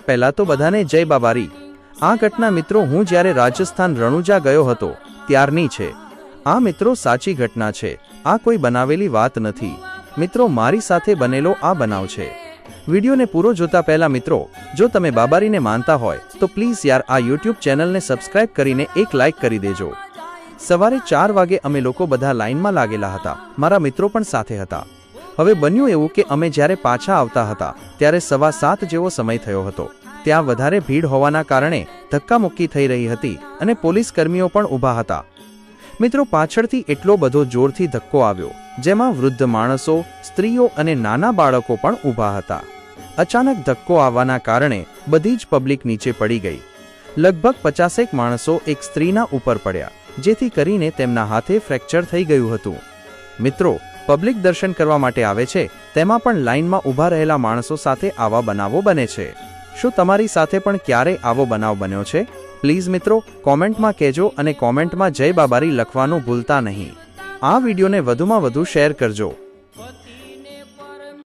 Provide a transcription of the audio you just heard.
પહેલા તો બધાને જય બાબારી। આ ઘટના મિત્રો હું જ્યારે રાજસ્થાન રણુજા ગયો હતો ત્યારની છે। આ મિત્રો સાચી ઘટના છે, આ કોઈ બનાવેલી વાત નથી। મિત્રો મારી સાથે બનેલો આ બનાવ છે। વિડીયોને પૂરો જોતા પહેલા મિત્રો જો તમે બાબારીને માનતા હોય તો પ્લીઝ યાર આ યુટ્યુબ ચેનલને સબસ્ક્રાઇબ કરીને એક લાઇક કરી દેજો। સવારે 4 વાગે અમે લોકો બધા લાઇનમાં લાગેલા હતા, મારા મિત્રો પણ સાથે હતા। હવે બન્યું એવું કે અમે જ્યારે પાછા આવતા હતા ત્યારે 7:15 જેવો સમય થયો હતો। ત્યાં વધારે ભીડ હોવાના કારણે ધક્કામુક્કી થઈ રહી હતી અને પોલીસ કર્મીઓ પણ ઊભા હતા। મિત્રો પાછળથી એટલો બધો જોરથી ધક્કો આવ્યો જેમાં વૃદ્ધ માણસો, સ્ત્રીઓ અને નાના બાળકો પણ ઊભા હતા। અચાનક ધક્કો આવવાના કારણે બધી જ પબ્લિક નીચે પડી ગઈ। લગભગ 50 માણસો એક સ્ત્રીના ઉપર પડ્યા, જેથી કરીને તેમના હાથે ફ્રેક્ચર થઈ ગયું હતું। મિત્રો પબ્લિક દર્શન કરવા માટે આવે છે, તેમાં પણ લાઇનમાં ઊભા રહેલા માણસો સાથે આવા બનાવો બને છે। શું તમારી સાથે પણ ક્યારે આવો બનાવ બન્યો છે? પ્લીઝ મિત્રો કોમેન્ટમાં કહેજો અને કોમેન્ટમાં જય બાબારી લખવાનું ભૂલતા નહીં। આ વિડીયોને વધુમાં વધુ શેર કરજો।